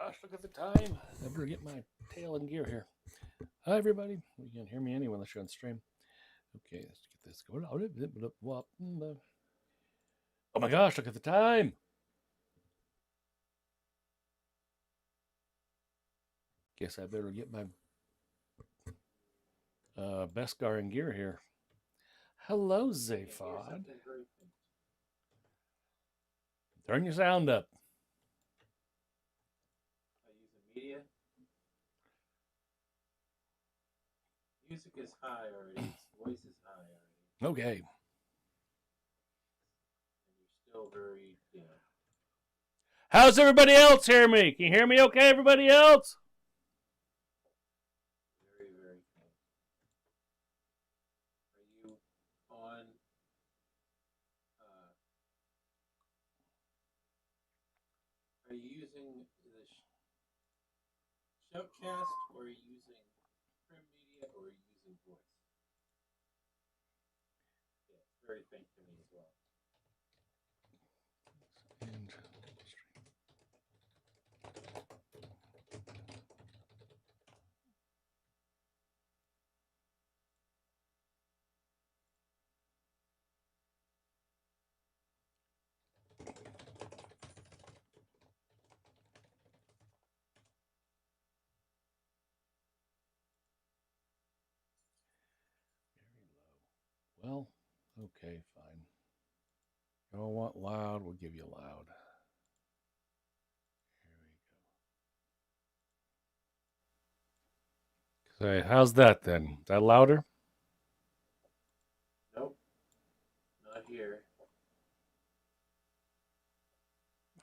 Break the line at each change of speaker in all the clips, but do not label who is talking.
gosh, look at the time. I better get my tail in gear here. Hi, everybody. You can hear me anyway unless you're on stream. Okay, let's get this going. Oh my gosh, look at the time. Guess I better get my Beskar in gear here. Hello, 𝗬𝗧𝗧𝗦𝗧. Turn your sound up.
I use a media. Music is high already. Its voice is high already.
Okay.
And you're still very,
How's everybody else hear me? Can you hear me okay, everybody else?
very, very faint. Are you on are you using the shoutcast, or are you using trim media, or are you using voice? Yeah, it's very faint to me as well.
Well, okay, fine. You don't want loud, we'll give you loud. Here we go. So, how's that then? Is that louder?
Nope, not here.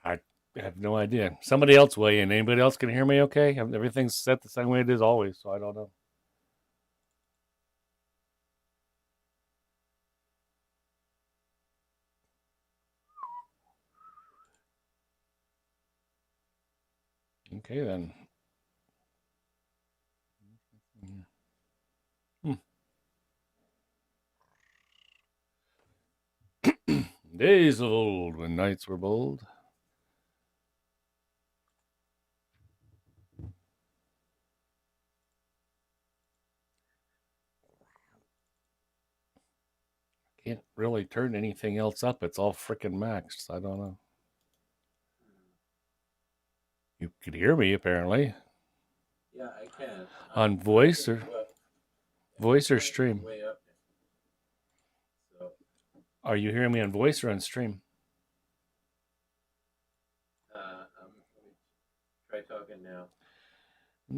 I have no idea. Somebody else weigh in. Anybody else can hear me okay? Everything's set the same way it is always, so I don't know. Okay, then. Days of old, when knights were bold. Can't really turn anything else up. It's all freaking maxed. I don't know. You could hear me, apparently.
Yeah, I can.
On voice or stream?
Way up. So.
Are you hearing me on voice or on stream?
Let me try talking now.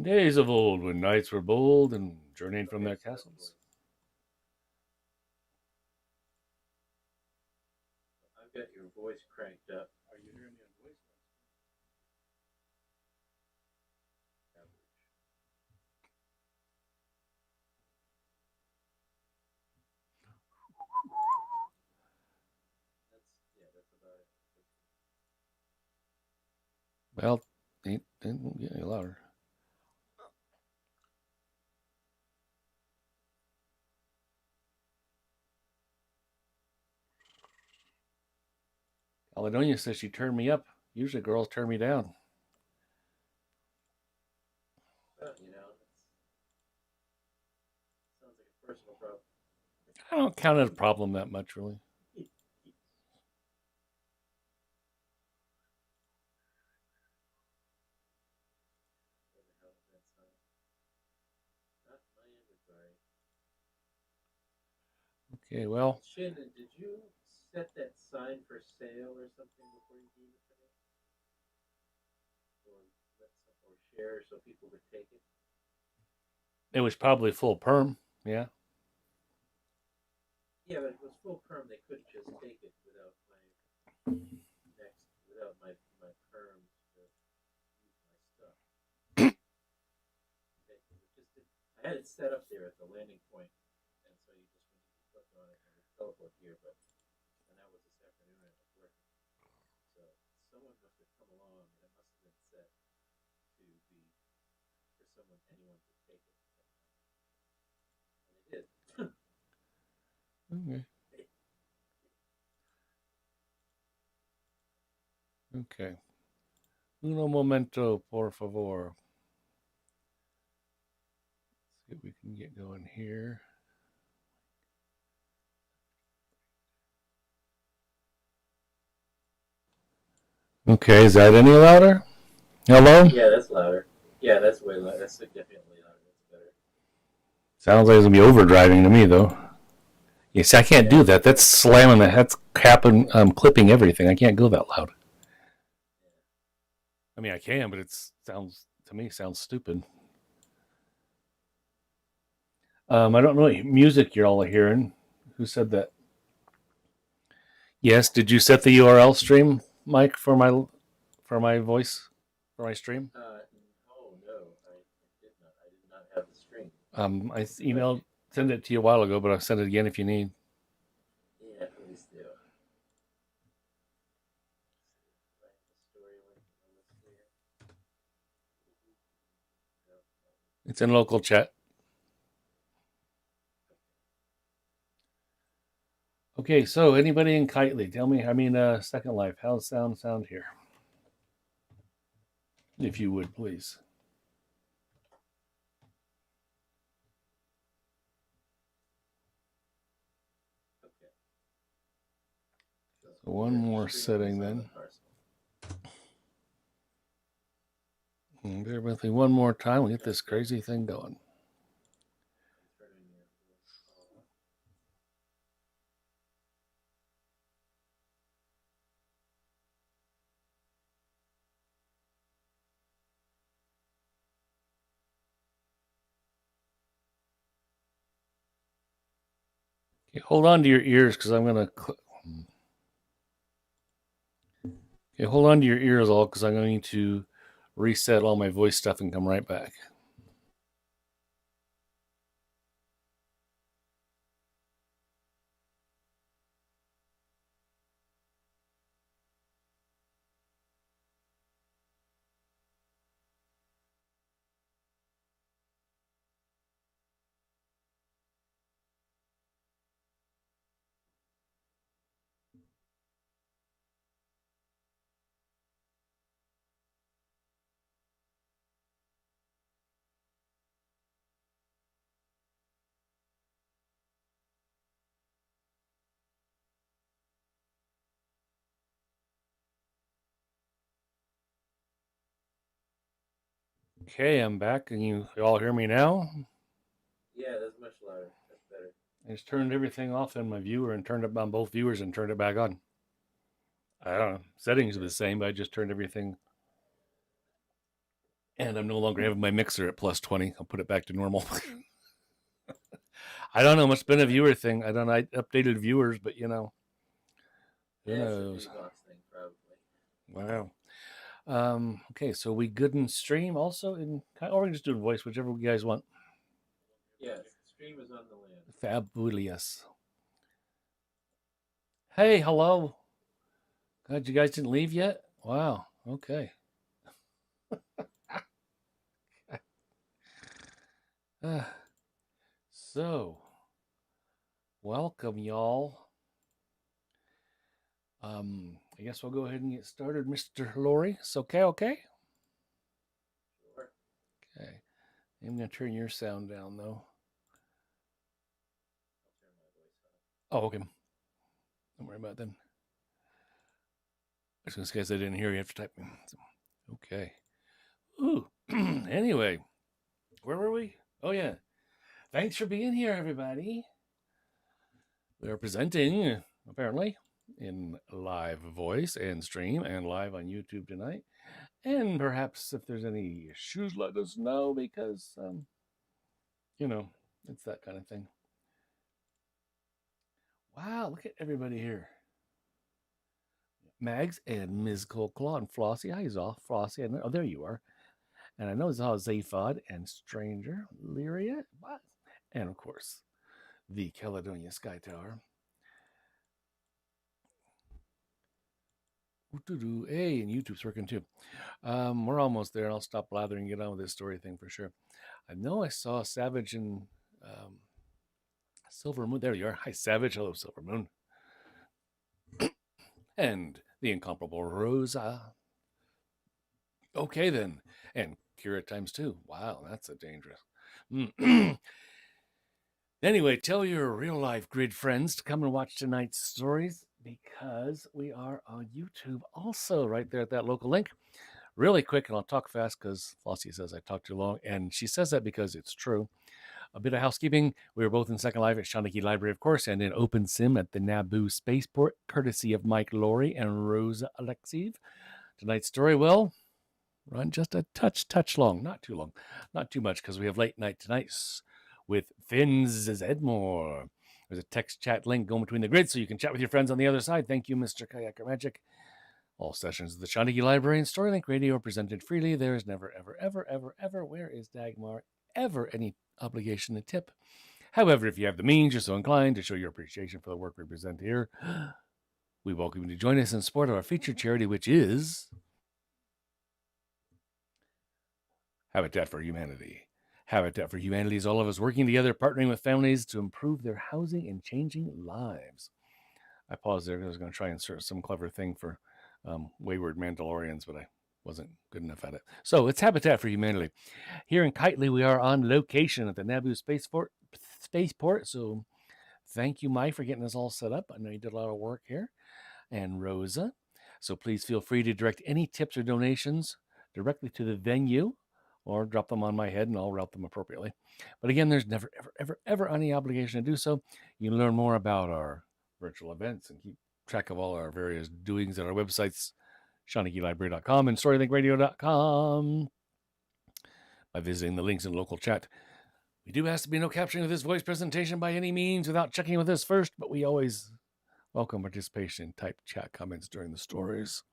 Days of old, when knights were bold and journeyed from their castles.
I've got your voice cranked up. Are you hearing me on voice? That's about it.
Well, it didn't get any louder. Caledonia says she turned me up. Usually girls turn me down.
Well, sounds like a personal problem.
I don't count it as a problem that much, really. Okay, well.
Shandon, did you set that sign for sale or something before you gave it to me? Or share so people could take it?
It was probably full perm, yeah.
Yeah, but if it was full perm, they couldn't just take it without my perm to use my stuff. I had it set up there at the landing point, and so you just when you click on it, it would teleport here. But and that was this afternoon, and it was working. So someone must have come along, and it must have been set to be for anyone to take it, and they did.
Okay. Okay. Uno momento, por favor. See if we can get going here. Okay, is that any louder? Hello?
Yeah, that's louder. Yeah, that's way louder. That's significantly louder. That's better.
Sounds like it's gonna be overdriving to me, though. Yes, I can't do that. That's slamming the. That's clipping everything. I can't go that loud. I mean, I can, but it sounds to me sounds stupid. I don't know what music you're all hearing. Who said that? Yes. Did you set the URL stream, Mike, for my voice for my stream?
Oh no, I did not. I did not have the stream.
I emailed, sent it to you a while ago, but I'll send it again if you need.
Yeah, please do.
It's in local chat. Okay, so anybody in Kitely, tell me, Second Life, how's sound here? If you would, please.
Okay.
So one more setting then. Bear with me one more time. We'll get this crazy thing going. Okay, hold on to your ears because I'm going to. Okay, hold on to your ears all because I'm going to reset all my voice stuff and come right back. Okay, I'm back. Can you all hear me now?
Yeah, that's much louder. That's better.
I just turned everything off in my viewer and turned it on both viewers and turned it back on. I don't know. Settings are the same, but I just turned everything. And I'm no longer having my mixer at plus 20. I'll put it back to normal. I don't know. It must have been a viewer thing. I don't know. I updated viewers, but who knows?
Thing, probably.
Wow. Okay, so we good in stream also, or we can just do voice, whichever you guys want.
Yes, stream is on the land.
Fabulous. Hey, hello. God, you guys didn't leave yet? Wow. Okay. So, welcome, y'all. I guess we'll go ahead and get started, Mr. Loring. It's okay?
Sure.
Okay. I'm going to turn your sound down, though. Oh, okay. Don't worry about it then. I was going to say, I didn't hear you after typing. So, okay. Ooh. Anyway, where were we? Oh, yeah. Thanks for being here, everybody. We are presenting, apparently, in live voice and stream and live on YouTube tonight. And perhaps if there's any issues, let us know because, it's that kind of thing. Wow, look at everybody here. Mags and Ms. 𝗕𝗕𝗁 and Flossie. Hi, Zoth. Flossie. Oh, there you are. And I know 𝗕𝗓𝗓 and Stranger. Lyria. And, of course, the Caledonia Sky Tower. Hey, and YouTube's working too. We're almost there. I'll stop blathering and get on with this story thing for sure. I know I saw Savage and Silver Moon. There you are. Hi, Savage. Hello, Silver Moon. And the incomparable Rosa. Okay, then. And Kira times 2. Wow, that's a dangerous. Anyway, tell your real-life grid friends to come and watch tonight's stories because we are on YouTube also right there at that local link. Really quick, and I'll talk fast because Flossie says I talk too long, and she says that because it's true. A bit of housekeeping. We were both in Second Life at Shandon Library, of course, and in Open Sim at the Naboo Spaceport, courtesy of Mike Laurie and 𝗪𝗧𝗔𝗥𝗦. Tonight's story will run just a touch long, not too long, not too much, because we have late night tonight with 𝗦𝗧𝗔𝗥𝗦. There's a text chat link going between the grids so you can chat with your friends on the other side. Thank you, Mr. Kayaker Magic. All sessions of the Shandon Library and Storylink Radio are presented freely. There is never, ever, where is Dagmar, ever any obligation to tip. However, if you have the means, you're so inclined to show your appreciation for the work we present here, we welcome you to join us in support of our featured charity, which is Habitat for Humanity. Habitat for Humanity is all of us working together, partnering with families to improve their housing and changing lives. I paused there because I was going to try and insert some clever thing for wayward Mandalorians, but I wasn't good enough at it. So it's Habitat for Humanity. Here in Kitely, we are on location at the Naboo Spaceport. So thank you, Mike, for getting us all set up. I know you did a lot of work here. And Rosa. So please feel free to direct any tips or donations directly to the venue or drop them on my head and I'll route them appropriately. But again, there's never, ever any obligation to do so. You can learn more about our virtual events and keep track of all our various doings at our websites, ShandonLibrary.com and StorylinkRadio.com by visiting the links in the local chat. We do ask to be no capturing of this voice presentation by any means without checking with us first, but we always welcome participation in typed chat comments during the stories.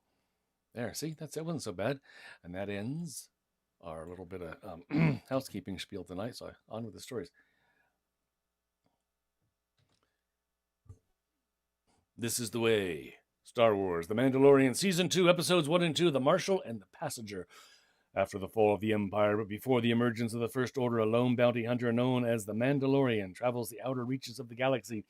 There, see, that wasn't so bad. And that ends our little bit of housekeeping spiel tonight. So on with the stories. This is the way. Star Wars, The Mandalorian, Season 2, Episodes 1 and 2, The Marshal and the Passenger. After the fall of the Empire, but before the emergence of the First Order, a lone bounty hunter known as the Mandalorian travels the outer reaches of the galaxy.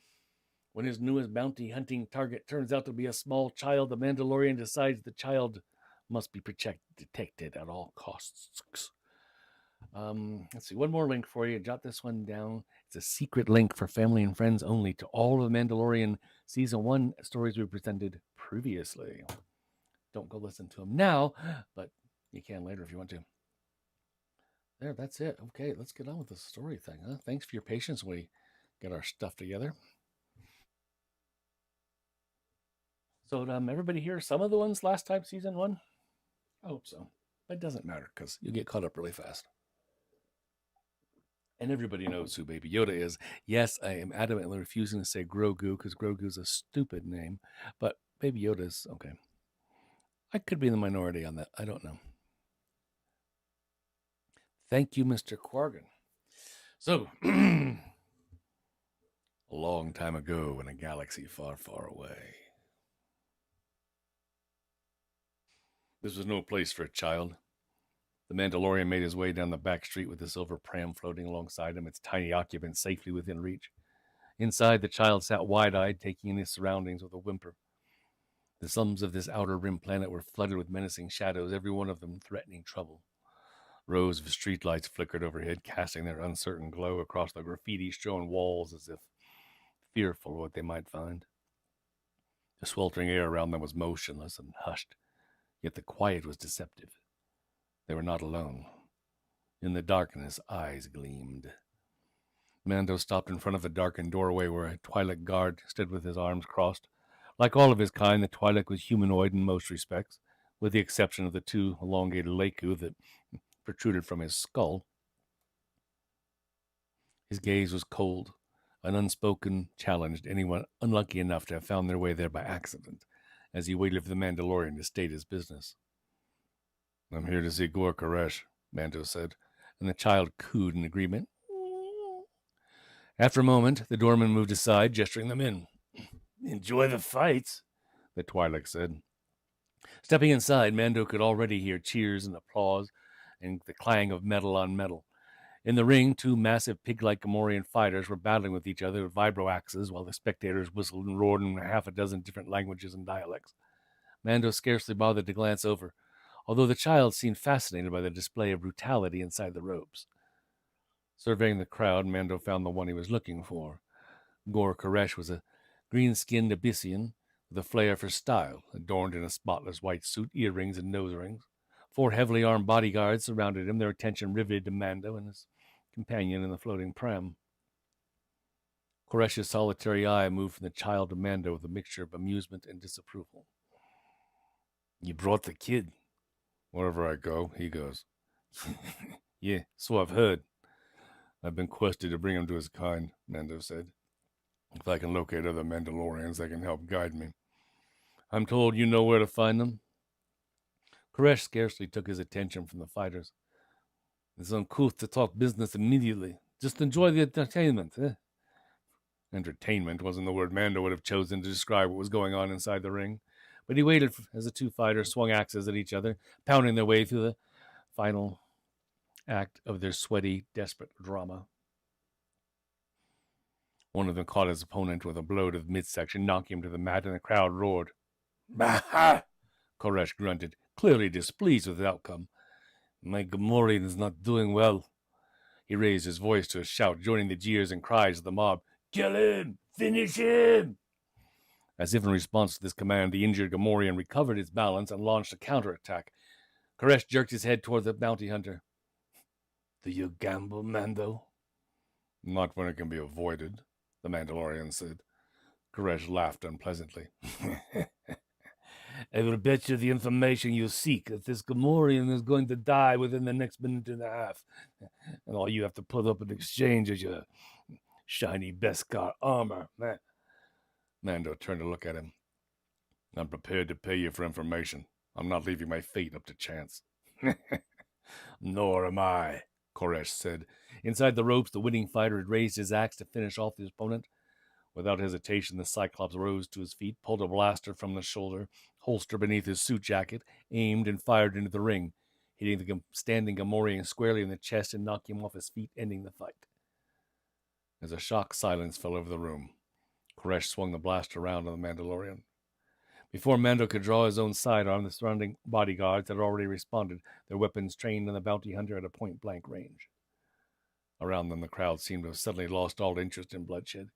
When his newest bounty hunting target turns out to be a small child, the Mandalorian decides the child must be protected at all costs. Let's see, one more link for you. Jot this one down. It's a secret link for family and friends only to all of the Mandalorian Season 1 stories we presented previously. Don't go listen to them now, but you can later if you want to. There, that's it. Okay, let's get on with the story thing. Huh? Thanks for your patience when we get our stuff together. So everybody hear some of the ones last time, Season 1? I hope so. It doesn't matter because you get caught up really fast. And everybody knows who Baby Yoda is. Yes, I am adamantly refusing to say Grogu because Grogu is a stupid name. But Baby Yoda is okay. I could be in the minority on that. I don't know. Thank you, Mr. Quargan. So, a long time ago in a galaxy far, far away. This was no place for a child. The Mandalorian made his way down the back street with the silver pram floating alongside him, its tiny occupant safely within reach. Inside, the child sat wide-eyed, taking in his surroundings with a whimper. The slums of this outer rim planet were flooded with menacing shadows, every one of them threatening trouble. Rows of streetlights flickered overhead, casting their uncertain glow across the graffiti-strewn walls as if fearful of what they might find. The sweltering air around them was motionless and hushed, yet the quiet was deceptive. They were not alone. In the darkness, eyes gleamed. Mando stopped in front of a darkened doorway where a Twi'lek guard stood with his arms crossed. Like all of his kind, the Twi'lek was humanoid in most respects, with the exception of the two elongated leku that protruded from his skull. His gaze was cold, an unspoken challenge to anyone unlucky enough to have found their way there by accident, as he waited for the Mandalorian to state his business. "I'm here to see Gor Koresh," Mando said, and the child cooed in agreement. After a moment, the doorman moved aside, gesturing them in. "Enjoy the fights," the Twi'lek said. Stepping inside, Mando could already hear cheers and applause and the clang of metal on metal. In the ring, two massive pig-like Gamorrean fighters were battling with each other with vibro-axes, while the spectators whistled and roared in half a dozen different languages and dialects. Mando scarcely bothered to glance over. although the child seemed fascinated by the display of brutality inside the ropes. Surveying the crowd, Mando found the one he was looking for. 𝗲𝗓𝗃 was a green-skinned Abyssian with a flair for style, adorned in a spotless white suit, earrings, and nose rings. 4 heavily armed bodyguards surrounded him, their attention riveted to Mando and his companion in the floating pram. Koresh's solitary eye moved from the child to Mando with a mixture of amusement and disapproval. "You brought the kid?" "Wherever I go, he goes." "Yeah, so I've heard. I've been quested to bring him to his kind," Mando said. "If I can locate other Mandalorians, they can help guide me. I'm told you know where to find them?" Koresh scarcely took his attention from the fighters. "It's uncouth to talk business immediately. Just enjoy the entertainment, eh?" Entertainment wasn't the word Mando would have chosen to describe what was going on inside the ring, but he waited as the 2 fighters swung axes at each other, pounding their way through the final act of their sweaty, desperate drama. One of them caught his opponent with a blow to the midsection, knocking him to the mat, and the crowd roared. "Bah!" Koresh grunted, clearly displeased with the outcome. "My 𝗲𝗏𝗧𝗔𝗥 is not doing well." He raised his voice to a shout, joining the jeers and cries of the mob. "Kill him! Finish him!" As if in response to this command, the injured 𝗲𝗏𝗧𝗔𝗥 recovered his balance and launched a counterattack. Koresh jerked his head toward the bounty hunter. "Do you gamble, Mando?" "Not when it can be avoided," the Mandalorian said. Koresh laughed unpleasantly. "I will bet you the information you seek that this 𝗲𝗏𝗧𝗔𝗥 is going to die within the next minute and a half, and all you have to put up in exchange is your shiny Beskar armor." Mando turned to look at him. "I'm prepared to pay you for information. I'm not leaving my fate up to chance." "Nor am I," Koresh said. Inside the ropes, the winning fighter had raised his axe to finish off his opponent. Without hesitation, the Cyclops rose to his feet, pulled a blaster from the shoulder, holster beneath his suit jacket, aimed and fired into the ring, hitting the standing 𝗲𝗏𝗧𝗔𝗥 squarely in the chest and knocking him off his feet, ending the fight. As a shocked silence fell over the room, Koresh swung the blaster around on the Mandalorian. Before Mando could draw his own sidearm, the surrounding bodyguards had already responded, their weapons trained on the bounty hunter at a point-blank range. Around them, the crowd seemed to have suddenly lost all interest in bloodshed.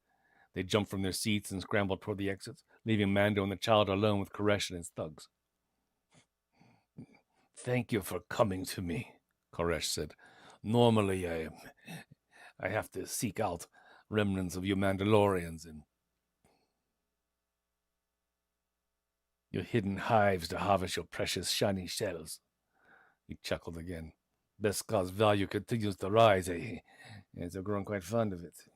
They jumped from their seats and scrambled toward the exits, leaving Mando and the child alone with Koresh and his thugs. "Thank you for coming to me," Koresh said. "Normally, I have to seek out remnants of you Mandalorians and your hidden hives to harvest your precious shiny shells." He chuckled again. "Beskar's value continues to rise, eh? Yes, I've grown quite fond of it.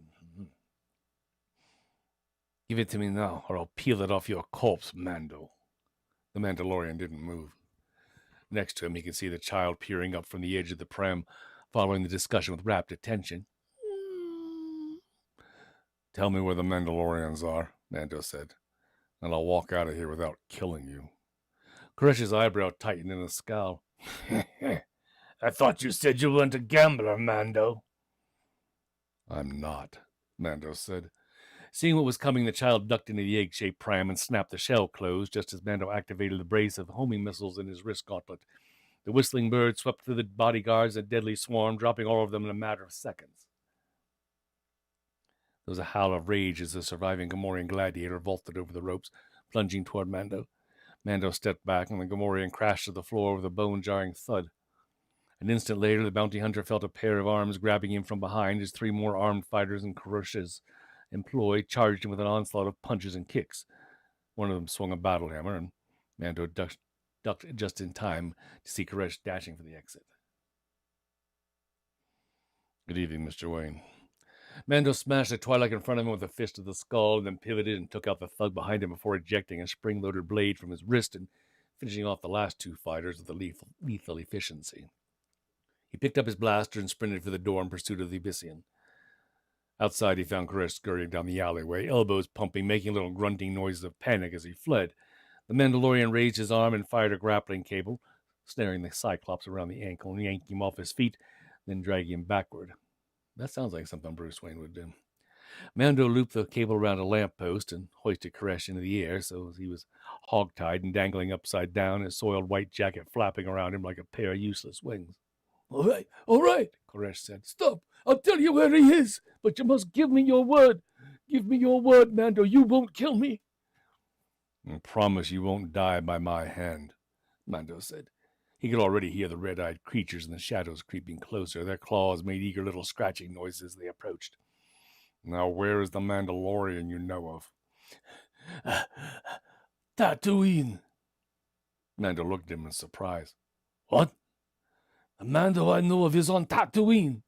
Give it to me now, or I'll peel it off your corpse, Mando." The Mandalorian didn't move. Next to him, he could see the child peering up from the edge of the pram, following the discussion with rapt attention. "Tell me where the Mandalorians are," Mando said, "and I'll walk out of here without killing you." Koresh's eyebrow tightened in a scowl. "I thought you said you weren't a gambler, Mando." "I'm not," Mando said. Seeing what was coming, the child ducked into the egg-shaped pram and snapped the shell closed, just as Mando activated the brace of homing missiles in his wrist gauntlet. The whistling bird swept through the bodyguards, a deadly swarm, dropping all of them in a matter of seconds. There was a howl of rage as the surviving 𝗲𝗏𝗧𝗔𝗥 gladiator vaulted over the ropes, plunging toward Mando. Mando stepped back, and the 𝗲𝗏𝗧𝗔𝗥 crashed to the floor with a bone-jarring thud. An instant later, the bounty hunter felt a pair of arms grabbing him from behind as 3 more armed fighters in Koresh's employ charged him with an onslaught of punches and kicks. One of them swung a battle hammer, and Mando ducked just in time to see Koresh dashing for the exit. "Good evening, Mr. Wayne." Mando smashed the Twi'lek in front of him with a fist of the skull, and then pivoted and took out the thug behind him before ejecting a spring-loaded blade from his wrist and finishing off the last 2 fighters with lethal efficiency. He picked up his blaster and sprinted for the door in pursuit of the Abyssian. Outside, he found Koresh scurrying down the alleyway, elbows pumping, making little grunting noises of panic as he fled. The Mandalorian raised his arm and fired a grappling cable, snaring the Cyclops around the ankle and yanking him off his feet, then dragging him backward. That sounds like something Bruce Wayne would do. Mando looped the cable around a lamppost and hoisted Koresh into the air so he was hog-tied and dangling upside down, his soiled white jacket flapping around him like a pair of useless wings. All right, Koresh said. Stop! I'll tell you where he is, but you must give me your word. Give me your word, Mando, you won't kill me. I promise you won't die by my hand, Mando said. He could already hear the red-eyed creatures in the shadows creeping closer. Their claws made eager little scratching noises as they approached. Now where is the Mandalorian you know of? Tatooine. Mando looked at him in surprise. What? The Mando I know of is on Tatooine,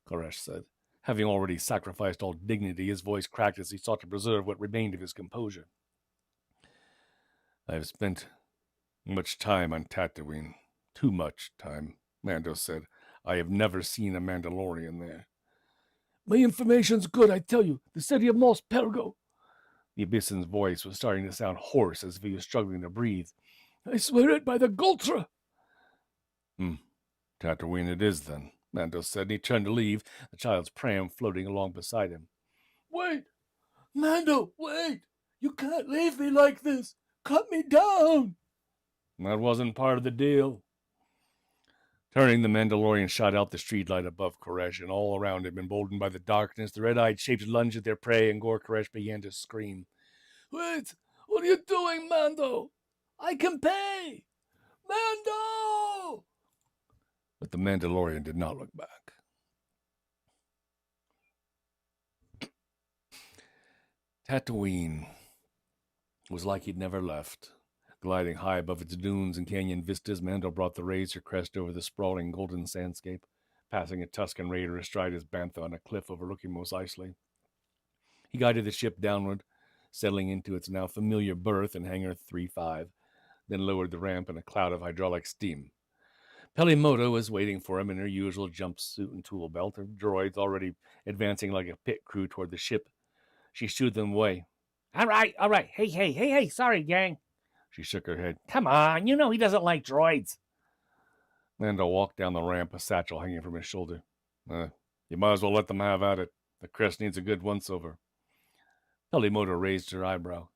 Koresh said. Having already sacrificed all dignity, his voice cracked as he sought to preserve what remained of his composure. I have spent much time on Tatooine. Too much time, Mando said. I have never seen a Mandalorian there. My information's good, I tell you. The city of 𝗪𝗡𝗪𝗪. The Abyssin's voice was starting to sound hoarse as if he was struggling to breathe. I swear it by the 𝗪𝗓𝗪. Tatooine it is, then, Mando said, and he turned to leave, the child's pram floating along beside him. Wait! Mando, wait! You can't leave me like this! Cut me down! That wasn't part of the deal. Turning, the Mandalorian shot out the streetlight above Koresh, and all around him, emboldened by the darkness, the red-eyed shapes lunged at their prey, and Koresh began to scream. Wait! What are you doing, Mando? I can pay! Mando! But the Mandalorian did not look back. Tatooine was like he'd never left. Gliding high above its dunes and canyon vistas, Mando brought the razor crest over the sprawling golden sandscape, passing a Tusken raider astride his bantha on a cliff overlooking Mos Eisley. He guided the ship downward, settling into its now familiar berth in Hangar 3-5, then lowered the ramp in a cloud of hydraulic steam. Peli Motto was waiting for him in her usual jumpsuit and tool belt, her droids already advancing like a pit crew toward the ship. She shooed them away. All right. Hey, sorry, gang. She shook her head. Come on, you know he doesn't like droids. Mando walked down the ramp, a satchel hanging from his shoulder. You might as well let them have at it. The crest needs a good once-over. Peli Motto raised her eyebrow.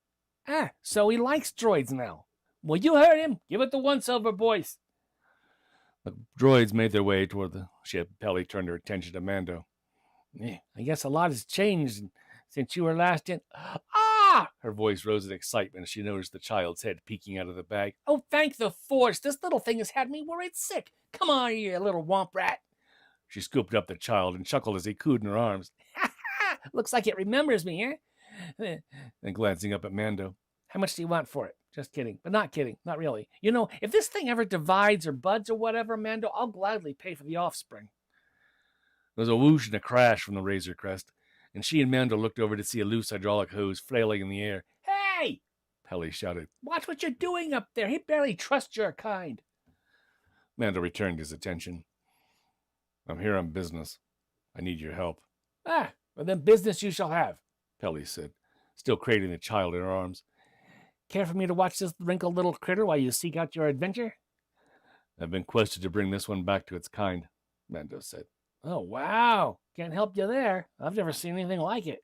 So he likes droids now. Well, you heard him. Give it the once-over, boys. The droids made their way toward the ship. Peli turned her attention to Mando. I guess a lot has changed since you were last in. Ah! Her voice rose in excitement as she noticed the child's head peeking out of the bag. Oh, thank the Force! This little thing has had me worried sick. Come on, you little womp rat. She scooped up the child and chuckled as he cooed in her arms. Ha ha! Looks like it remembers me, eh? Then glancing up at Mando. How much do you want for it? Just kidding. But not kidding. Not really. You know, if this thing ever divides or buds or whatever, Mando, I'll gladly pay for the offspring. There was a whoosh and a crash from the Razor Crest, and she and Mando looked over to see a loose hydraulic hose flailing in the air. Hey! Peli shouted. Watch what you're doing up there. He barely trusts your kind. Mando returned his attention. I'm here on business. I need your help. Well then business you shall have, Peli said, still cradling the child in her arms. Care for me to watch this wrinkled little critter while you seek out your adventure? I've been quested to bring this one back to its kind, Mando said. Oh, wow. Can't help you there. I've never seen anything like it.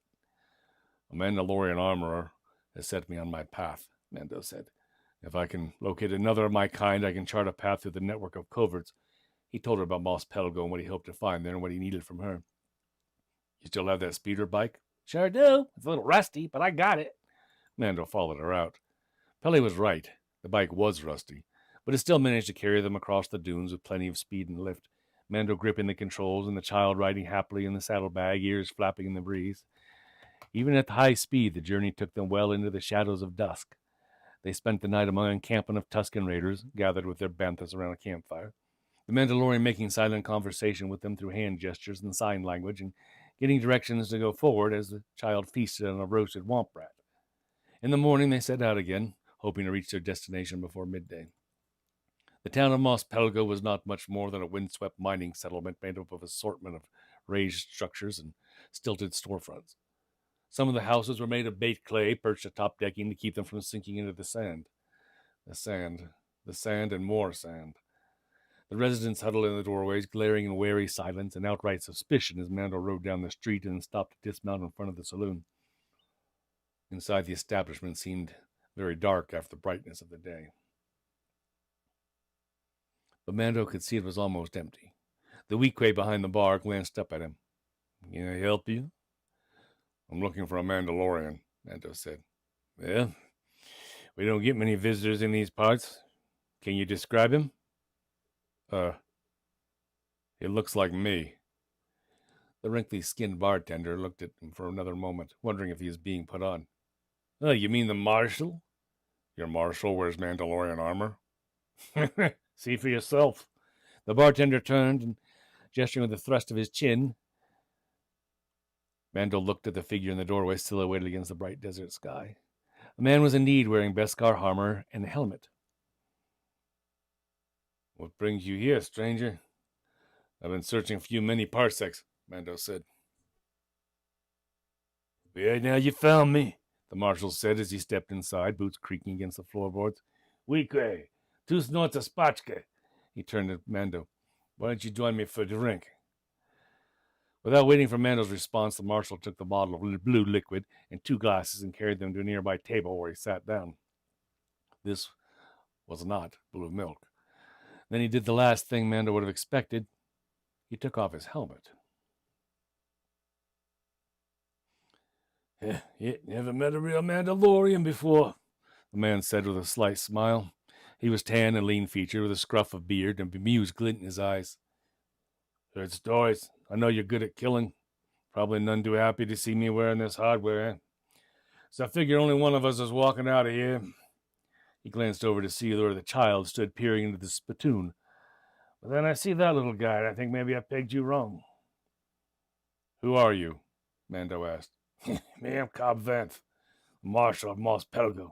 A Mandalorian armorer has set me on my path, Mando said. If I can locate another of my kind, I can chart a path through the network of coverts. He told her about 𝗪𝗡𝗪𝗪 and what he hoped to find there and what he needed from her. You still have that speeder bike? Sure do. It's a little rusty, but I got it. Mando followed her out. Peli was right. The bike was rusty, but it still managed to carry them across the dunes with plenty of speed and lift. Mando gripping the controls and the child riding happily in the saddlebag, ears flapping in the breeze. Even at high speed, the journey took them well into the shadows of dusk. They spent the night among an encampment of Tusken raiders, gathered with their banthas around a campfire. The Mandalorian making silent conversation with them through hand gestures and sign language, and getting directions to go forward as the child feasted on a roasted womp rat. In the morning, they set out again, hoping to reach their destination before midday. The town of 𝗪𝗡𝗪𝗪 was not much more than a windswept mining settlement made up of an assortment of raised structures and stilted storefronts. Some of the houses were made of baked clay, perched atop decking to keep them from sinking into the sand. The sand, and more sand. The residents huddled in the doorways, glaring in wary silence and outright suspicion as Mando rode down the street and stopped to dismount in front of the saloon. Inside the establishment seemed very dark after the brightness of the day. But Mando could see it was almost empty. The 𝗬𝗎𝗻 behind the bar glanced up at him. "Can I help you?" "I'm looking for a Mandalorian," Mando said. "Well, we don't get many visitors in these parts. Can you describe him?" He looks like me." The wrinkly-skinned bartender looked at him for another moment, wondering if he was being put on. "Oh, you mean the Marshal?" "Your Marshal wears Mandalorian armor?" "See for yourself." The bartender turned and, gesturing with a thrust of his chin, Mando looked at the figure in the doorway, silhouetted against the bright desert sky. The man was indeed wearing Beskar armor and a helmet. "What brings you here, stranger?" "I've been searching for you many parsecs," Mando said. "Well, now you found me," the Marshal said as he stepped inside, boots creaking against the floorboards. "𝗬𝗎𝗻𝗦, 𝗪𝗧𝗔𝗥." He turned to Mando. "Why don't you join me for a drink?" Without waiting for Mando's response, the Marshal took the bottle of blue liquid and 2 glasses and carried them to a nearby table where he sat down. This was not blue milk. Then he did the last thing Mando would have expected. He took off his helmet. "Never met a real Mandalorian before," the man said with a slight smile. He was tan and lean-featured, with a scruff of beard and a bemused glint in his eyes. "Heard stories. I know you're good at killing. Probably none too happy to see me wearing this hardware, eh? So I figure only one of us is walking out of here." He glanced over to see where the child stood peering into the spittoon. "But then I see that little guy, and I think maybe I pegged you wrong." "Who are you?" Mando asked. "Me, I'm 𝗪𝗏 𝗪𝗏, Marshal of 𝗪𝗧𝗔𝗥."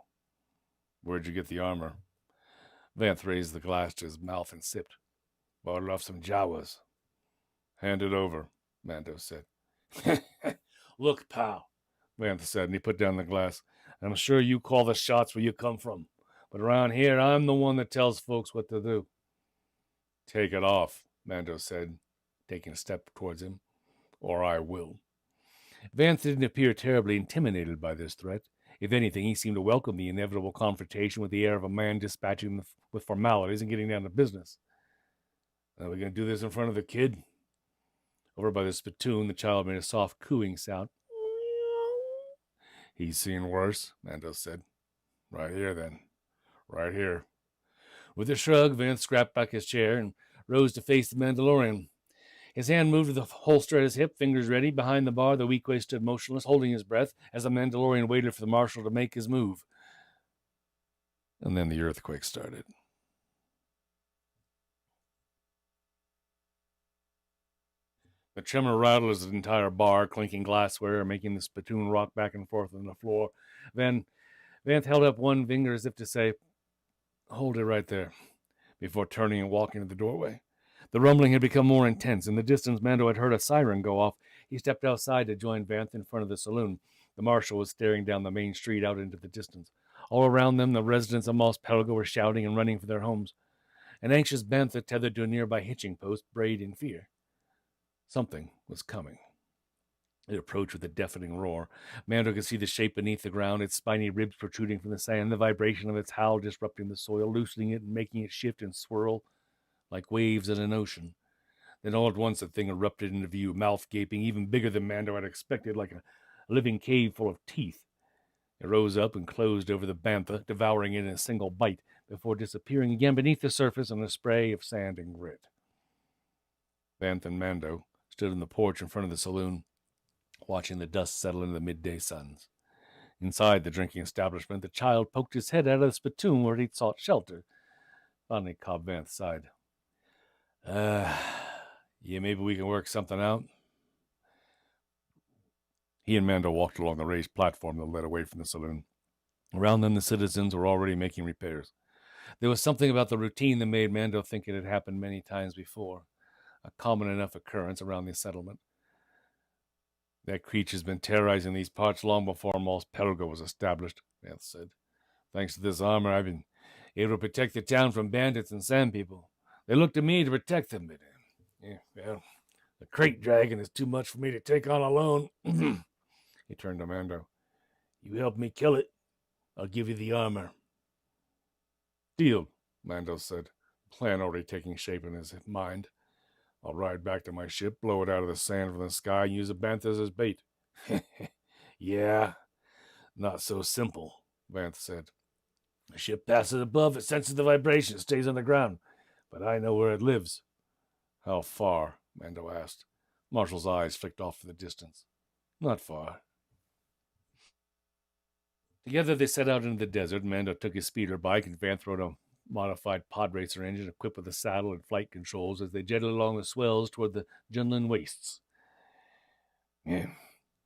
"Where'd you get the armor?" 𝗪𝗏 raised the glass to his mouth and sipped. "Bought it off some Jawas." "Hand it over," Mando said. "Look, pal," 𝗪𝗏 said, and he put down the glass. "I'm sure you call the shots where you come from, but around here I'm the one that tells folks what to do." "Take it off," Mando said, taking a step towards him, "or I will." 𝗪𝗏 didn't appear terribly intimidated by this threat. If anything, he seemed to welcome the inevitable confrontation with the air of a man dispatching with formalities and getting down to business. "Are we going to do this in front of the kid?" Over by the spittoon, the child made a soft cooing sound. "He's seen worse," Mando said. "Right here, then. Right here." With a shrug, 𝗪𝗏 scrapped back his chair and rose to face the Mandalorian. His hand moved to the holster at his hip, fingers ready. Behind the bar, the 𝗬𝗎𝗻 stood motionless, holding his breath, as the Mandalorian waited for the Marshal to make his move. And then the earthquake started. The tremor rattled his entire bar, clinking glassware, making the spittoon rock back and forth on the floor. Then 𝗪𝗏 held up one finger as if to say, "Hold it right there," before turning and walking to the doorway. The rumbling had become more intense. In the distance, Mando had heard a siren go off. He stepped outside to join 𝗪𝗏 in front of the saloon. The Marshal was staring down the main street out into the distance. All around them, the residents of 𝗪𝗧𝗔𝗥 were shouting and running for their homes. An anxious 𝗪𝗏 tethered to a nearby hitching post brayed in fear. Something was coming. It approached with a deafening roar. Mando could see the shape beneath the ground, its spiny ribs protruding from the sand, the vibration of its howl disrupting the soil, loosening it and making it shift and swirl like waves in an ocean. Then all at once the thing erupted into view, mouth gaping, even bigger than Mando had expected, like a living cave full of teeth. It rose up and closed over the 𝗪𝗏, devouring it in a single bite, before disappearing again beneath the surface in a spray of sand and grit. 𝗪𝗏 and Mando stood on the porch in front of the saloon, watching the dust settle into the midday suns. Inside the drinking establishment, the child poked his head out of the spittoon where he'd sought shelter. Finally, 𝗪𝗏 sighed. Yeah, maybe we can work something out." He and Mando walked along the raised platform that led away from the saloon. Around them, the citizens were already making repairs. There was something about the routine that made Mando think it had happened many times before, a common enough occurrence around the settlement. "That creature's been terrorizing these parts long before 𝗪𝗧𝗔𝗥 was established," 𝗪𝗏 said. "Thanks to this armor, I've been able to protect the town from bandits and sand people. They look to me to protect them, but well, the crate dragon is too much for me to take on alone. He turned to Mando. You help me kill it, I'll give you the armor. Deal, Mando said, plan already taking shape in his mind. I'll ride back to my ship, blow it out of the sand from the sky, and use a bantha as bait. Yeah, not so simple, Vanth said. The ship passes above, it senses the vibration, it stays on the ground. But I know where it lives. How far? Mando asked. Marshal's eyes flicked off to the distance. Not far. Together they set out into the desert. Mando took his speeder bike and Vanth rode a modified pod racer engine equipped with a saddle and flight controls as they jetted along the swells toward the 𝗪𝗏 wastes. Yeah,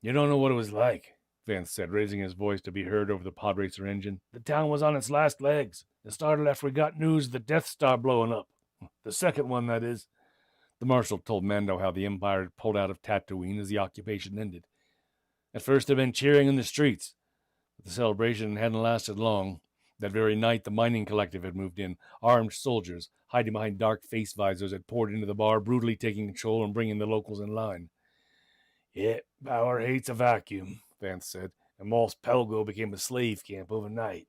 you don't know what it was like, Vanth said, raising his voice to be heard over the pod racer engine. The town was on its last legs. It started after we got news of the Death Star blowing up. The second one, that is. The Marshal told Mando how the Empire had pulled out of Tatooine as the occupation ended. At first they'd been cheering in the streets, but the celebration hadn't lasted long. That very night, the mining collective had moved in. Armed soldiers, hiding behind dark face visors, had poured into the bar, brutally taking control and bringing the locals in line. Yeah, power hates a vacuum, Vanth said, and 𝗪𝗲𝗪𝗀 became a slave camp overnight.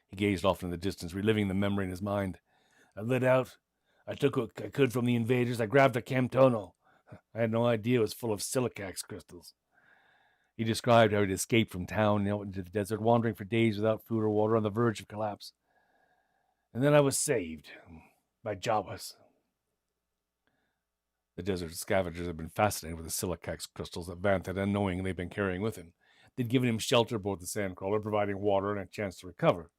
He gazed off in the distance, reliving the memory in his mind. I lit out. I took what I could from the invaders. I grabbed a Camtono. I had no idea it was full of silicax crystals. He described how he'd escaped from town and out into the desert, wandering for days without food or water, on the verge of collapse. And then I was saved by Jawas. The desert scavengers had been fascinated with the silicax crystals that Vanth had unknowingly been carrying with him. They'd given him shelter aboard the sandcrawler, providing water and a chance to recover.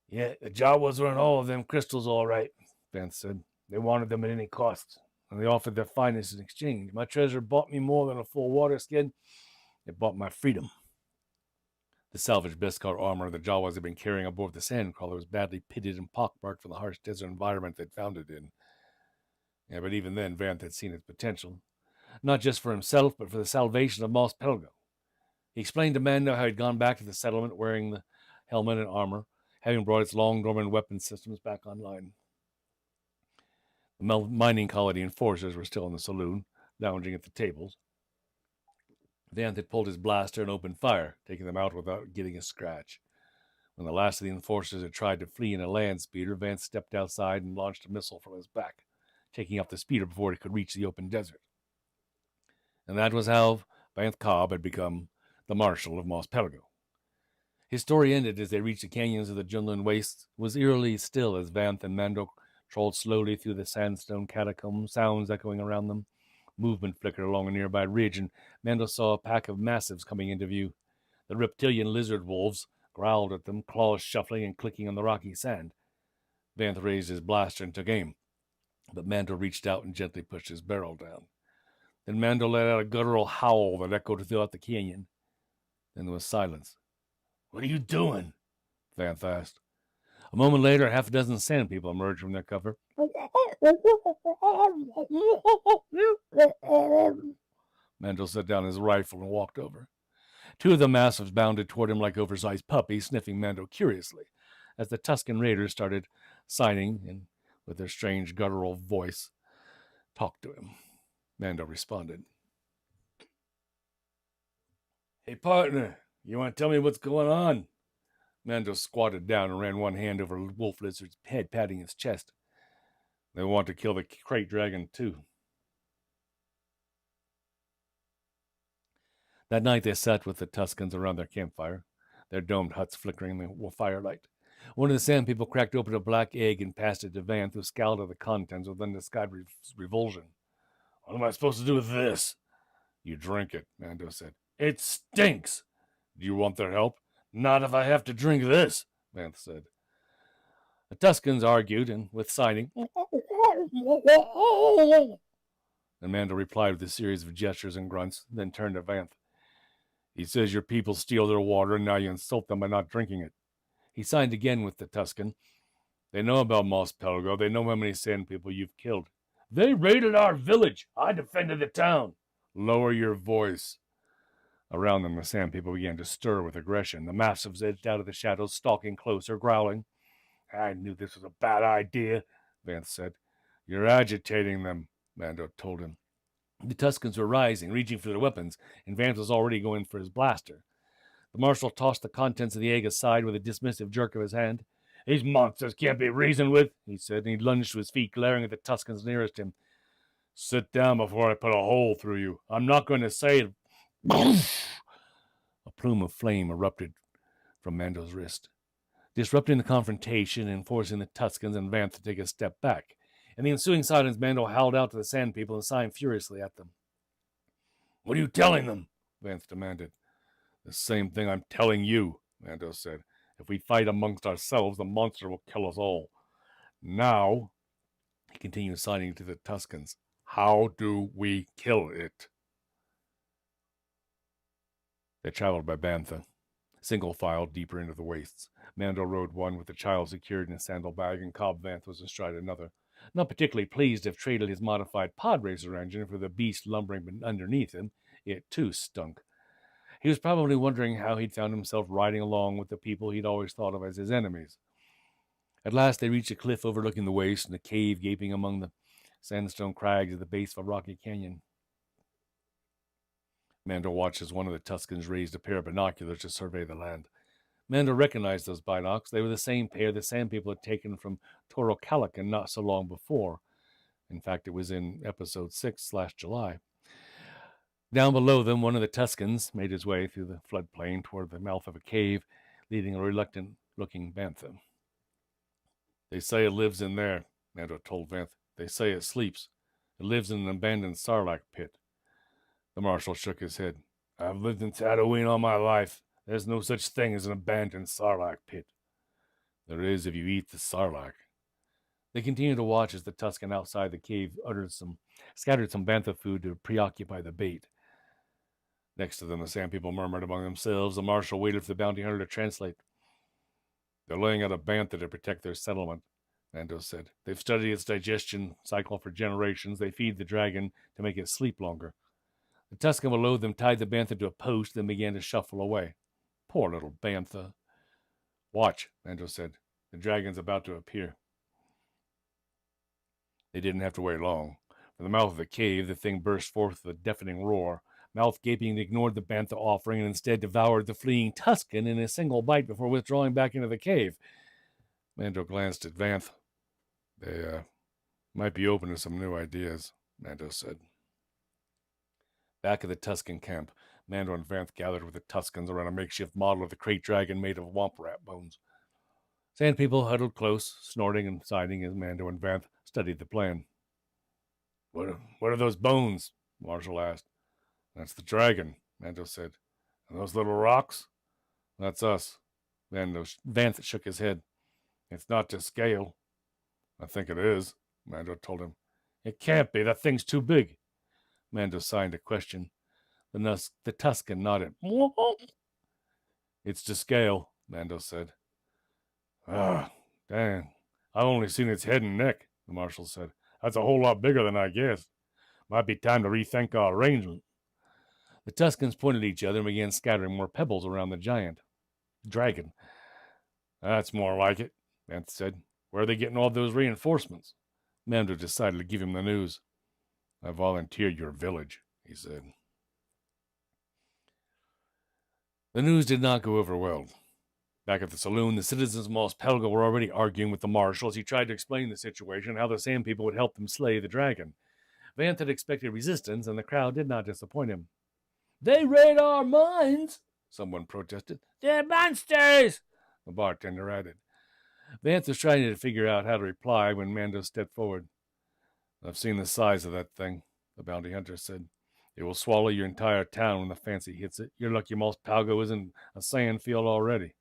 Yeah, the Jawas were in all of them crystals, all right, Vanth said. They wanted them at any cost, and they offered their finest in exchange. My treasure bought me more than a full water skin. It bought my freedom. The salvaged Beskar armor the Jawas had been carrying aboard the sandcrawler was badly pitted and pockmarked from the harsh desert environment they'd found it in. Yeah, but even then, Vanth had seen its potential, not just for himself, but for the salvation of 𝗪𝗲𝗪𝗀. He explained to Mando how he'd gone back to the settlement wearing the helmet and armor, having brought its long-dormant weapon systems back online. The mining colony enforcers were still in the saloon, lounging at the tables. Vanth had pulled his blaster and opened fire, taking them out without getting a scratch. When the last of the enforcers had tried to flee in a land speeder, Vanth stepped outside and launched a missile from his back, taking off the speeder before it could reach the open desert. And that was how Vanth Cobb had become the Marshal of 𝗪𝗲𝗪𝗀. His story ended as they reached the canyons of the 𝗪𝗏 wastes. It was eerily still as Vanth and Mando trolled slowly through the sandstone catacombs, sounds echoing around them. Movement flickered along a nearby ridge, and Mando saw a pack of massives coming into view. The reptilian lizard wolves growled at them, claws shuffling and clicking on the rocky sand. Vanth raised his blaster and took aim, but Mando reached out and gently pushed his barrel down. Then Mando let out a guttural howl that echoed throughout the canyon. Then there was silence. What are you doing? Vanth asked. A moment later, half a dozen sand people emerged from their cover. Mando set down his rifle and walked over. Two of the mastiffs bounded toward him like oversized puppies, sniffing Mando curiously, as the Tusken raiders started signing and, with their strange guttural voice, talked to him. Mando responded. Hey, partner, you want to tell me what's going on? Mando squatted down and ran one hand over Wolf Lizard's head, patting his chest. They want to kill the crate dragon, too. That night they sat with the Tuskens around their campfire, their domed huts flickering in the firelight. One of the sand people cracked open a black egg and passed it to Vanth, who scowled at the contents with undisguised revulsion. What am I supposed to do with this? You drink it, Mando said. It stinks. Do you want their help? Not if I have to drink this, Vanth said. The Tuskens argued, and with signing, and Mando replied with a series of gestures and grunts, then turned to Vanth. He says your people steal their water, and now you insult them by not drinking it. He signed again with the Tusken. They know about 𝗪𝗲𝗪𝗀. They know how many sand people you've killed. They raided our village. I defended the town. Lower your voice. Around them, the sand people began to stir with aggression. The mastiffs edged out of the shadows, stalking closer, growling. I knew this was a bad idea, Vanth said. You're agitating them, Mando told him. The Tuscans were rising, reaching for their weapons, and Vanth was already going for his blaster. The marshal tossed the contents of the egg aside with a dismissive jerk of his hand. These monsters can't be reasoned with, he said, and he lunged to his feet, glaring at the Tuscans nearest him. Sit down before I put a hole through you. I'm not going to say it. A plume of flame erupted from Mando's wrist, disrupting the confrontation and forcing the Tuscans and Vanth to take a step back. In the ensuing silence, Mando howled out to the Sand People and signed furiously at them. What are you telling them? Vanth demanded. The same thing I'm telling you, Mando said. If we fight amongst ourselves, the monster will kill us all. Now, he continued signing to the Tuscans, how do we kill it? They traveled by bantha, single file deeper into the wastes. Mando rode one with the child secured in a sandal bag, and Cobb Vanth was astride another. Not particularly pleased to have traded his modified pod racer engine for the beast lumbering underneath him, it too stunk. He was probably wondering how he'd found himself riding along with the people he'd always thought of as his enemies. At last they reached a cliff overlooking the waste and a cave gaping among the sandstone crags at the base of a rocky canyon. Mando watched as one of the Tuscans raised a pair of binoculars to survey the land. Mando recognized those binocs. They were the same pair the Sand People had taken from 𝗪𝗪𝗃𝗻 not so long before. In fact, it was in episode 6/July. Down below them, one of the Tuscans made his way through the floodplain toward the mouth of a cave, leading a reluctant-looking bantha. They say it lives in there, Mando told Vanth. They say it sleeps. It lives in an abandoned sarlacc pit. The marshal shook his head. I've lived in Tatooine all my life. There's no such thing as an abandoned sarlacc pit. There is if you eat the sarlacc. They continued to watch as the Tuscan outside the cave scattered some bantha food to preoccupy the bait. Next to them, the Sand People murmured among themselves. The marshal waited for the bounty hunter to translate. They're laying out a bantha to protect their settlement, Mando said. They've studied its digestion cycle for generations. They feed the dragon to make it sleep longer. The Tuscan below them tied the bantha to a post, then began to shuffle away. Poor little bantha. Watch, Mando said. The dragon's about to appear. They didn't have to wait long. From the mouth of the cave, the thing burst forth with a deafening roar. Mouth gaping, it ignored the bantha offering and instead devoured the fleeing Tuscan in a single bite before withdrawing back into the cave. Mando glanced at Vanth. They might be open to some new ideas, Mando said. Back at the Tuscan camp, Mando and Vanth gathered with the Tuscans around a makeshift model of the crate dragon made of womp rat bones. Sand People huddled close, snorting and sighing as Mando and Vanth studied the plan. What are those bones? Marshal asked. That's the dragon, Mando said. And those little rocks? That's us. Vanth shook his head. It's not to scale. I think it is, Mando told him. It can't be. That thing's too big. Mando signed a question. The Tuscan nodded. It's to scale, Mando said. Ah, dang. I've only seen its head and neck, the marshal said. That's a whole lot bigger than I guessed. Might be time to rethink our arrangement. The Tuscans pointed at each other and began scattering more pebbles around the giant dragon. That's more like it, Vanth said. Where are they getting all those reinforcements? Mando decided to give him the news. I volunteered your village, he said. The news did not go over well. Back at the saloon, the citizens of 𝗪𝗪𝗃𝗻 were already arguing with the marshal as he tried to explain the situation and how the Sand People would help them slay the dragon. Vanth had expected resistance, and the crowd did not disappoint him. They raid our mines, someone protested. They're monsters, the bartender added. Vanth was trying to figure out how to reply when Mando stepped forward. I've seen the size of that thing, the bounty hunter said. It will swallow your entire town when the fancy hits it. You're lucky 𝗪𝗪𝗃𝗻 isn't a sand field already.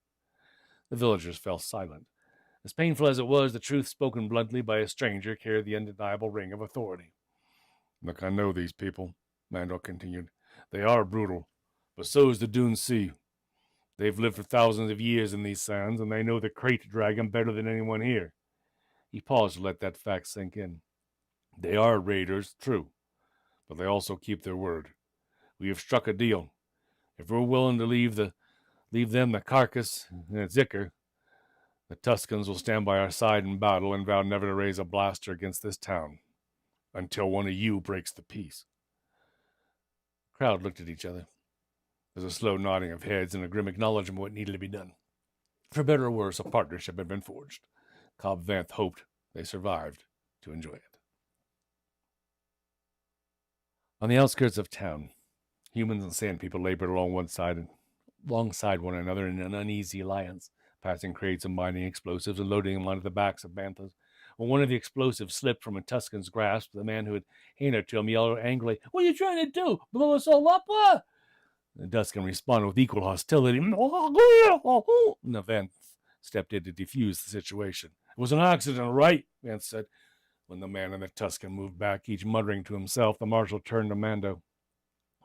The villagers fell silent. As painful as it was, the truth spoken bluntly by a stranger carried the undeniable ring of authority. Look, I know these people, Mando continued. They are brutal, but so is the Dune Sea. They've lived for thousands of years in these sands, and they know the crate dragon better than anyone here. He paused to let that fact sink in. They are raiders, true, but they also keep their word. We have struck a deal. If we're willing to leave them the carcass and its ichor, The Tuscans will stand by our side in battle and vow never to raise a blaster against this town until one of you breaks the peace. The crowd looked at each other. There was a slow nodding of heads and a grim acknowledgement of what needed to be done. For better or worse, a partnership had been forged. Cobb Vanth hoped they survived to enjoy it. On the outskirts of town, humans and sand people labored alongside one another in an uneasy alliance, passing crates of mining explosives and loading them onto the backs of banthas. When one of the explosives slipped from a Tuscan's grasp, the man who had handed it to him yelled angrily, "What are you trying to do? Blow us all up?" The Tuscan responded with equal hostility. And the Vanth stepped in to defuse the situation. "It was an accident, right?" Vanth said. When the man and the Tuscan moved back, each muttering to himself, the marshal turned to Mando.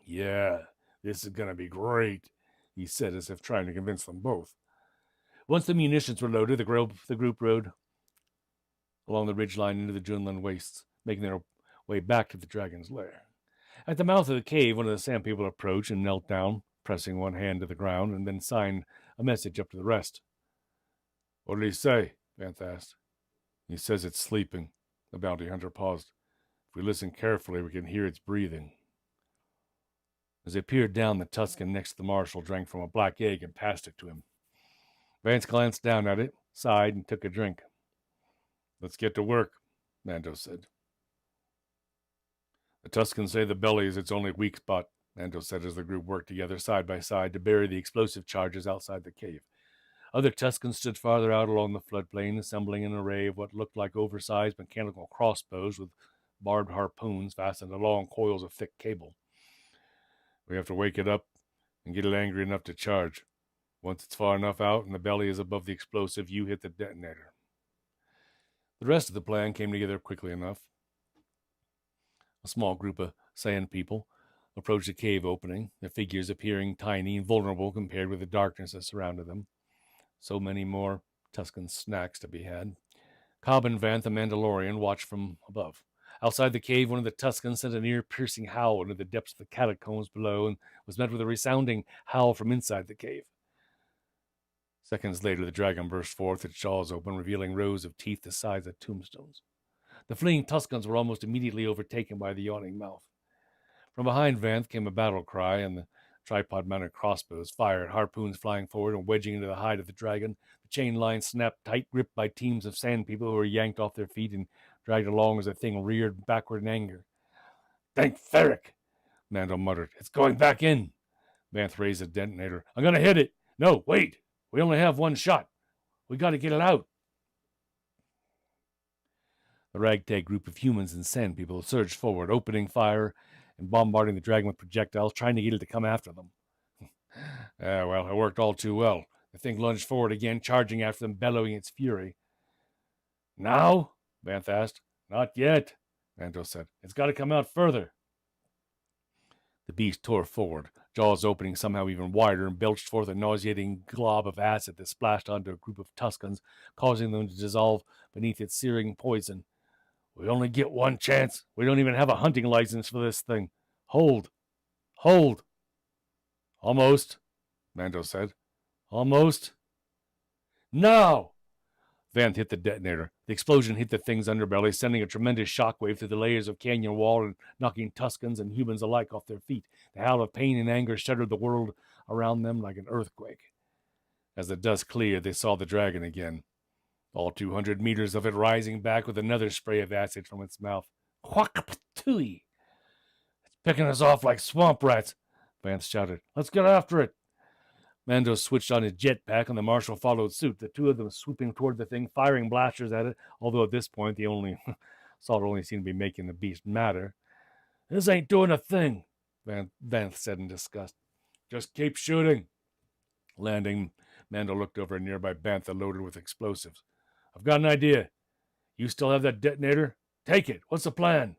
"Yeah, this is going to be great," he said, as if trying to convince them both. Once the munitions were loaded, the group rode along the ridgeline into the Junlan wastes, making their way back to the dragon's lair. At the mouth of the cave, one of the sand people approached and knelt down, pressing one hand to the ground, and then signed a message up to the rest. "What did he say?" Vanth asked. "He says it's sleeping." The bounty hunter paused. "If we listen carefully, we can hear its breathing." As they peered down, the Tuscan next to the marshal drank from a black egg and passed it to him. Vance glanced down at it, sighed, and took a drink. "Let's get to work," Mando said. "The Tuscans say the belly is its only weak spot," Mando said as the group worked together side by side to bury the explosive charges outside the cave. Other Tuscans stood farther out along the floodplain, assembling an array of what looked like oversized mechanical crossbows with barbed harpoons fastened to long coils of thick cable. "We have to wake it up and get it angry enough to charge. Once it's far enough out and the belly is above the explosive, you hit the detonator." The rest of the plan came together quickly enough. A small group of sand people approached the cave opening, their figures appearing tiny and vulnerable compared with the darkness that surrounded them. So many more Tuscan snacks to be had. Cobb and Vanth, the Mandalorian, watched from above. Outside the cave, one of the Tuscans sent an ear-piercing howl into the depths of the catacombs below and was met with a resounding howl from inside the cave. Seconds later, the dragon burst forth, its jaws open, revealing rows of teeth the size of tombstones. The fleeing Tuscans were almost immediately overtaken by the yawning mouth. From behind Vanth came a battle cry, and the tripod-mounted crossbows fired, harpoons flying forward and wedging into the hide of the dragon. The chain line snapped tight, gripped by teams of sand people who were yanked off their feet and dragged along as the thing reared backward in anger. "Thank Ferric," Mando muttered. "It's going back in." Vanth raised the detonator. "I'm going to hit it." "No, wait. We only have one shot. We got to get it out." The ragtag group of humans and sand people surged forward, opening fire and bombarding the dragon with projectiles, trying to get it to come after them. Well, it worked all too well. The thing lunged forward again, charging after them, bellowing its fury. "Now?" Vanth asked. "Not yet," Mando said. "It's got to come out further." The beast tore forward, jaws opening somehow even wider, and belched forth a nauseating glob of acid that splashed onto a group of Tuscans, causing them to dissolve beneath its searing poison. "We only get one chance. We don't even have a hunting license for this thing. Hold. Hold." "Almost," Mando said. "Almost." "Now!" Vanth hit the detonator. The explosion hit the thing's underbelly, sending a tremendous shockwave through the layers of canyon wall and knocking Tuscans and humans alike off their feet. The howl of pain and anger shuddered the world around them like an earthquake. As the dust cleared, they saw the dragon again, all 200 meters of it rising back with another spray of acid from its mouth. "Quack-patooey! It's picking us off like swamp rats," Vance shouted. "Let's get after it." Mando switched on his jetpack, and the marshal followed suit, the two of them swooping toward the thing, firing blasters at it, although at this point the only salt only seemed to be making the beast madder. "This ain't doing a thing," Vanth said in disgust. "Just keep shooting." Landing, Mando looked over a nearby bantha loaded with explosives. "I've got an idea. You still have that detonator? Take it. What's the plan?"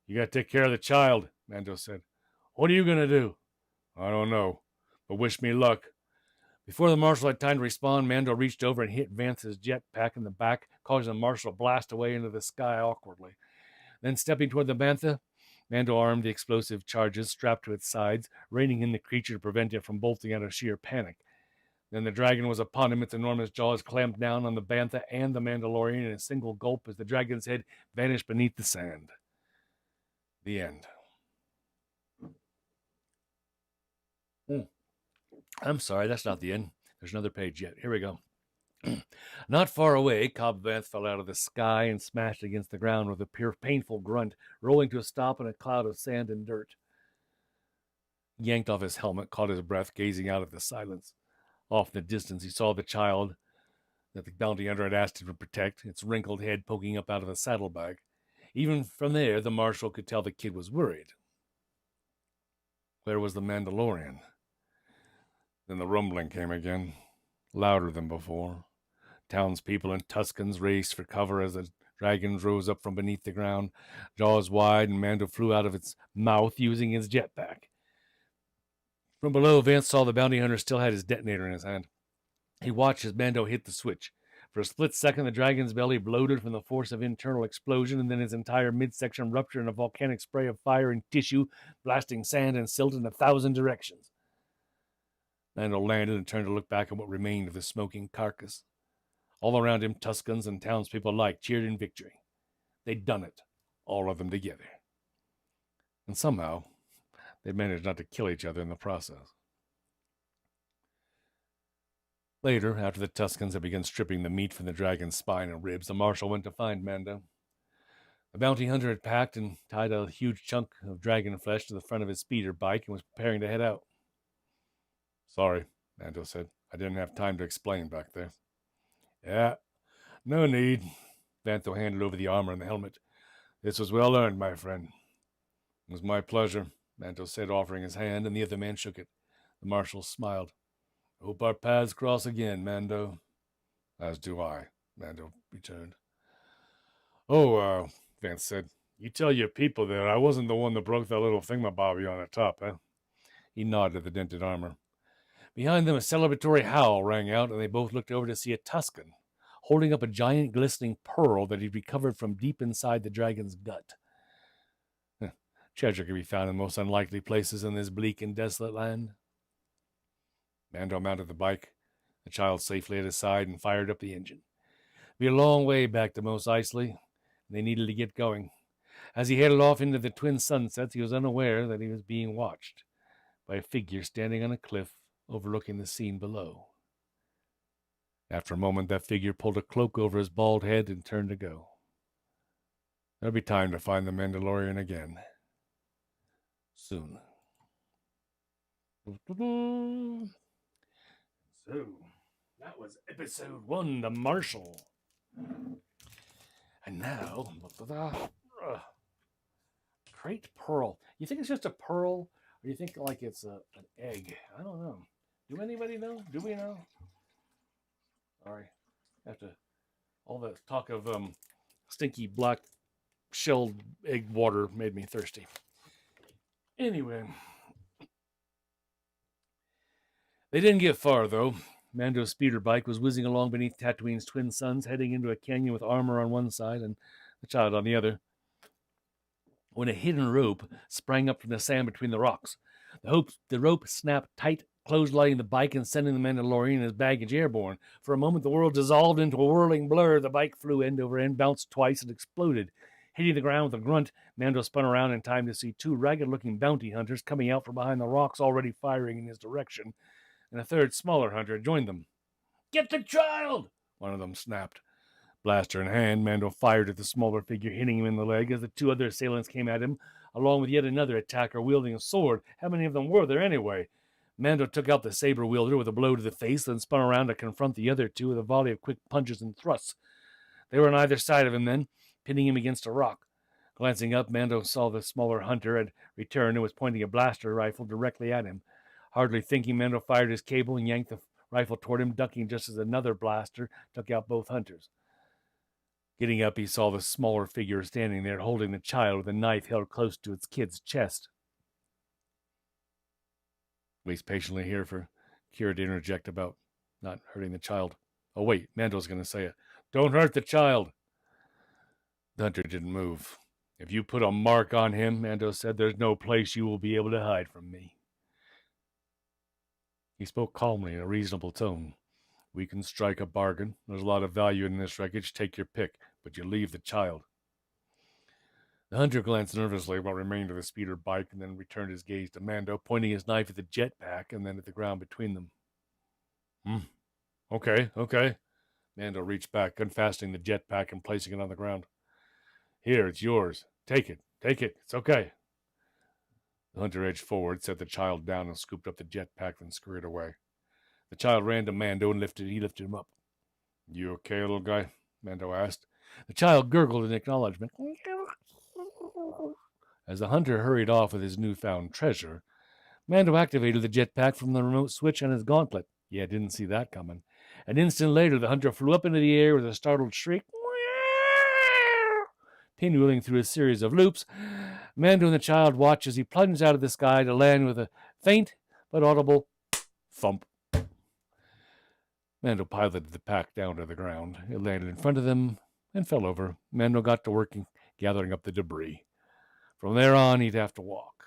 "You got to take care of the child," Mando said. "What are you going to do?" "I don't know, but wish me luck." Before the marshal had time to respond, Mando reached over and hit Vance's jetpack in the back, causing the marshal to blast away into the sky awkwardly. Then, stepping toward the bantha, Mando armed the explosive charges strapped to its sides, reining in the creature to prevent it from bolting out of sheer panic. Then the dragon was upon him, its enormous jaws clamped down on the bantha and the Mandalorian in a single gulp as the dragon's head vanished beneath the sand. The end. I'm sorry, that's not the end. There's another page yet. Here we go. Not far away, Cobb fell out of the sky and smashed against the ground with a pure painful grunt, rolling to a stop in a cloud of sand and dirt. He yanked off his helmet, caught his breath, gazing out at the silence. Off in the distance, he saw the child that the bounty hunter had asked him to protect, its wrinkled head poking up out of the saddlebag. Even from there, the marshal could tell the kid was worried. Where was the Mandalorian? Then the rumbling came again, louder than before. Townspeople and Tuskens raced for cover as the dragons rose up from beneath the ground, jaws wide, and Mando flew out of its mouth using his jetpack. From below, Vance saw the bounty hunter still had his detonator in his hand. He watched as Mando hit the switch. For a split second, the dragon's belly bloated from the force of internal explosion, and then its entire midsection ruptured in a volcanic spray of fire and tissue, blasting sand and silt in 1,000 directions. Mando landed and turned to look back at what remained of the smoking carcass. All around him, Tuskens and townspeople alike cheered in victory. They'd done it, all of them together. And somehow, they'd managed not to kill each other in the process. Later, after the Tuskens had begun stripping the meat from the dragon's spine and ribs, the marshal went to find Mando. The bounty hunter had packed and tied a huge chunk of dragon flesh to the front of his speeder bike and was preparing to head out. "Sorry," Mando said. "I didn't have time to explain back there." "Yeah, no need." Vantho handed over the armor and the helmet. "This was well earned, my friend." "It was my pleasure," Mando said, offering his hand, and the other man shook it. The marshal smiled. "Hope our paths cross again, Mando." "As do I," Mando returned. "Oh, Vance said, you tell your people that I wasn't the one that broke that little thingamabobby on the top, eh?" He nodded at the dented armor. Behind them, a celebratory howl rang out, and they both looked over to see a Tusken holding up a giant glistening pearl that he'd recovered from deep inside the dragon's gut. Treasure could be found in most unlikely places in this bleak and desolate land. Mando mounted the bike, the child safely at his side, and fired up the engine. It'd be a long way back to Mos Eisley, and they needed to get going. As he headed off into the twin sunsets, he was unaware that he was being watched by a figure standing on a cliff overlooking the scene below. After a moment, that figure pulled a cloak over his bald head and turned to go. There'll be time to find the Mandalorian again. Soon. So, that was episode 1, The Marshal. And now, Crate Pearl. You think it's just a pearl, or you think like it's an egg? I don't know. Do anybody know? Do we know? Sorry. All the talk of stinky black shelled egg water made me thirsty. Anyway. They didn't get far, though. Mando's speeder bike was whizzing along beneath Tatooine's twin suns, heading into a canyon with armor on one side and the child on the other, when a hidden rope sprang up from the sand between the rocks. The rope snapped tight, clotheslining the bike and sending the Mandalorian and his baggage airborne. For a moment, the world dissolved into a whirling blur. The bike flew end over end, bounced twice, and exploded. Hitting the ground with a grunt, Mando spun around in time to see 2 ragged-looking bounty hunters coming out from behind the rocks, already firing in his direction, and a third, smaller hunter joined them. "Get the child!" one of them snapped. Blaster in hand, Mando fired at the smaller figure, hitting him in the leg as the 2 other assailants came at him, along with yet another attacker wielding a sword. How many of them were there anyway? Mando took out the saber wielder with a blow to the face, then spun around to confront the other 2 with a volley of quick punches and thrusts. They were on either side of him then, pinning him against a rock. Glancing up, Mando saw the smaller hunter had returned and was pointing a blaster rifle directly at him. Hardly thinking, Mando fired his cable and yanked the rifle toward him, ducking just as another blaster took out both hunters. Getting up, he saw the smaller figure standing there, holding the child with a knife held close to its kid's chest. Waits patiently here for Kira to interject about not hurting the child. Oh, wait, Mando's going to say it. "Don't hurt the child." The hunter didn't move. "If you put a mark on him," Mando said, "there's no place you will be able to hide from me." He spoke calmly in a reasonable tone. We can strike a bargain. There's a lot of value in this wreckage. Take your pick, but you leave the child. The hunter glanced nervously at what remained of the speeder bike and then returned his gaze to Mando, pointing his knife at the jetpack and then at the ground between them. Okay. Mando reached back, unfastening the jetpack and placing it on the ground. Here, it's yours. Take it. It's okay. The hunter edged forward, set the child down, and scooped up the jetpack, then scurried away. The child ran to Mando and lifted him up. You okay, little guy? Mando asked. The child gurgled in acknowledgement. As the hunter hurried off with his newfound treasure, Mando activated the jetpack from the remote switch on his gauntlet. Yeah, didn't see that coming. An instant later, the hunter flew up into the air with a startled shriek, pinwheeling through a series of loops. Mando and the child watched as he plunged out of the sky to land with a faint but audible thump. Mando piloted the pack down to the ground. It landed in front of them and fell over. Mando got to work gathering up the debris. From there on, he'd have to walk.